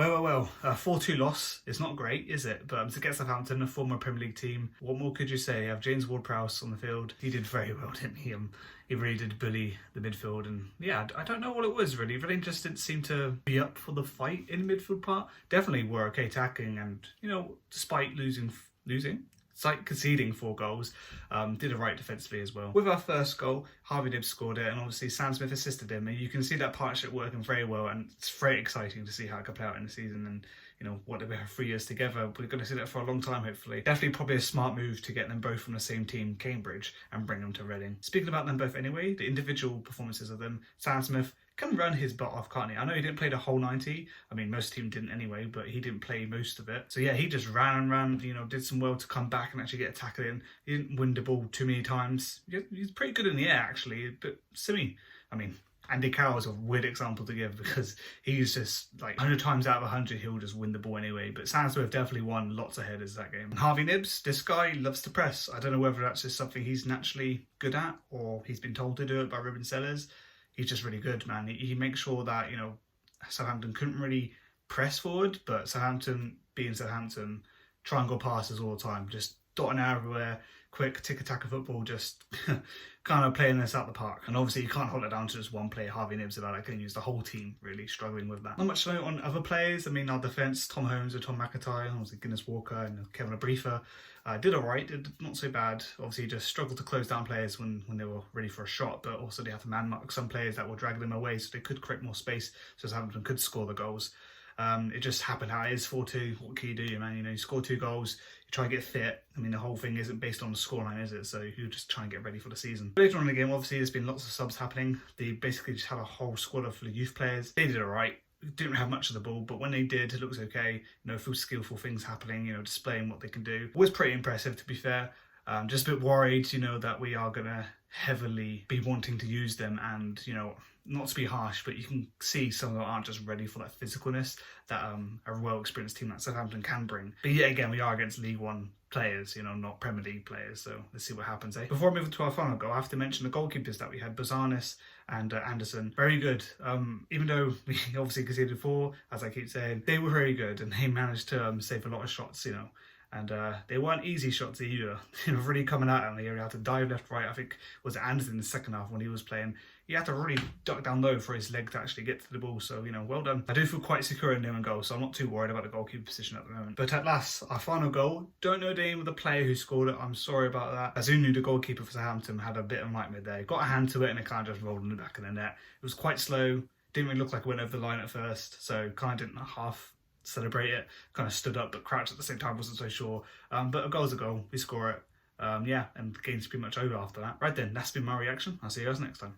Well, 4-2 loss. It's not great, is it? But to get Southampton, a former Premier League team, what more could you say? You have James Ward-Prowse on the field. He did very well, didn't he? He really did bully the midfield. And yeah, I don't know what it was really. Really just didn't seem to be up for the fight in the midfield part. Definitely were okay attacking and, despite losing, conceding 4 goals, did it right defensively as well. With our first goal, Harvey Nibbs scored it, and obviously Sam Smith assisted him, and you can see that partnership working very well, and it's very exciting to see how it could play out in the season, and what we have 3 years together. We're going to see that for a long time, hopefully. Definitely probably a smart move to get them both from the same team, Cambridge, and bring them to Reading. Speaking about them both anyway, the individual performances of them, Sam Smith can run his butt off, can't he? I know he didn't play the whole 90. I mean, most teams didn't anyway, but he didn't play most of it. So yeah, he just ran, did some well to come back and actually get a tackle in. He didn't win the ball too many times. He's pretty good in the air, actually, but Simi, Andy Carroll's a weird example to give because he's just like 100 times out of 100 he'll just win the ball anyway. But Sam Smith definitely won lots of headers that game. And Harvey Nibbs, this guy loves to press. I don't know whether that's just something he's naturally good at or he's been told to do it by Ruben Sellers. He's just really good, man. He makes sure that, Southampton couldn't really press forward, but Southampton, being Southampton, triangle passes all the time, just dotting everywhere, quick tick-attack of football, just kind of playing this out the park. And obviously you can't hold it down to just one player, Harvey Nibbs, about it. Can use the whole team really struggling with that. Not much to note on other players. Our defence, Tom Holmes and Tom McIntyre, obviously Guinness Walker and Kevin Abrifa, did alright, did not so bad. Obviously just struggled to close down players when they were ready for a shot, but also they have to man mark some players that will drag them away so they could create more space so Southampton could score the goals. It just happened how it is, 4-2. What can you do, man? You score 2 goals, you try to get fit. The whole thing isn't based on the scoreline, is it? So you just try and get ready for the season. Later on in the game, obviously, there's been lots of subs happening. They basically just had a whole squad of youth players. They did all right. Didn't have much of the ball, but when they did, it looks okay. A few skillful things happening, displaying what they can do. It was pretty impressive, to be fair. Just a bit worried, that we are going to heavily be wanting to use them and, not to be harsh, but you can see some of them aren't just ready for that physicalness that a well-experienced team like Southampton can bring. But yet again, we are against League One players, not Premier League players, so let's see what happens, eh? Before I move to our final goal, I have to mention the goalkeepers that we had, Bazanis and Anderson. Very good. Even though we obviously conceded 4, as I keep saying, they were very good and they managed to save a lot of shots, And they weren't easy shots either. Really coming at him. He had to dive left, right. I think it was Anderson in the second half when he was playing. He had to really duck down low for his leg to actually get to the ball. So, well done. I do feel quite secure in their own goal, so I'm not too worried about the goalkeeper position at the moment. But at last, our final goal. Don't know the name of the player who scored it. I'm sorry about that. Azunu, the goalkeeper for Southampton, had a bit of nightmare there. He got a hand to it and it kind of just rolled in the back of the net. It was quite slow. Didn't really look like it went over the line at first. So kind of didn't half celebrate it, kind of stood up but crouched at the same time, wasn't so sure. But a goal's a goal, we score it. And the game's pretty much over after that. Right then, that's been my reaction. I'll see you guys next time.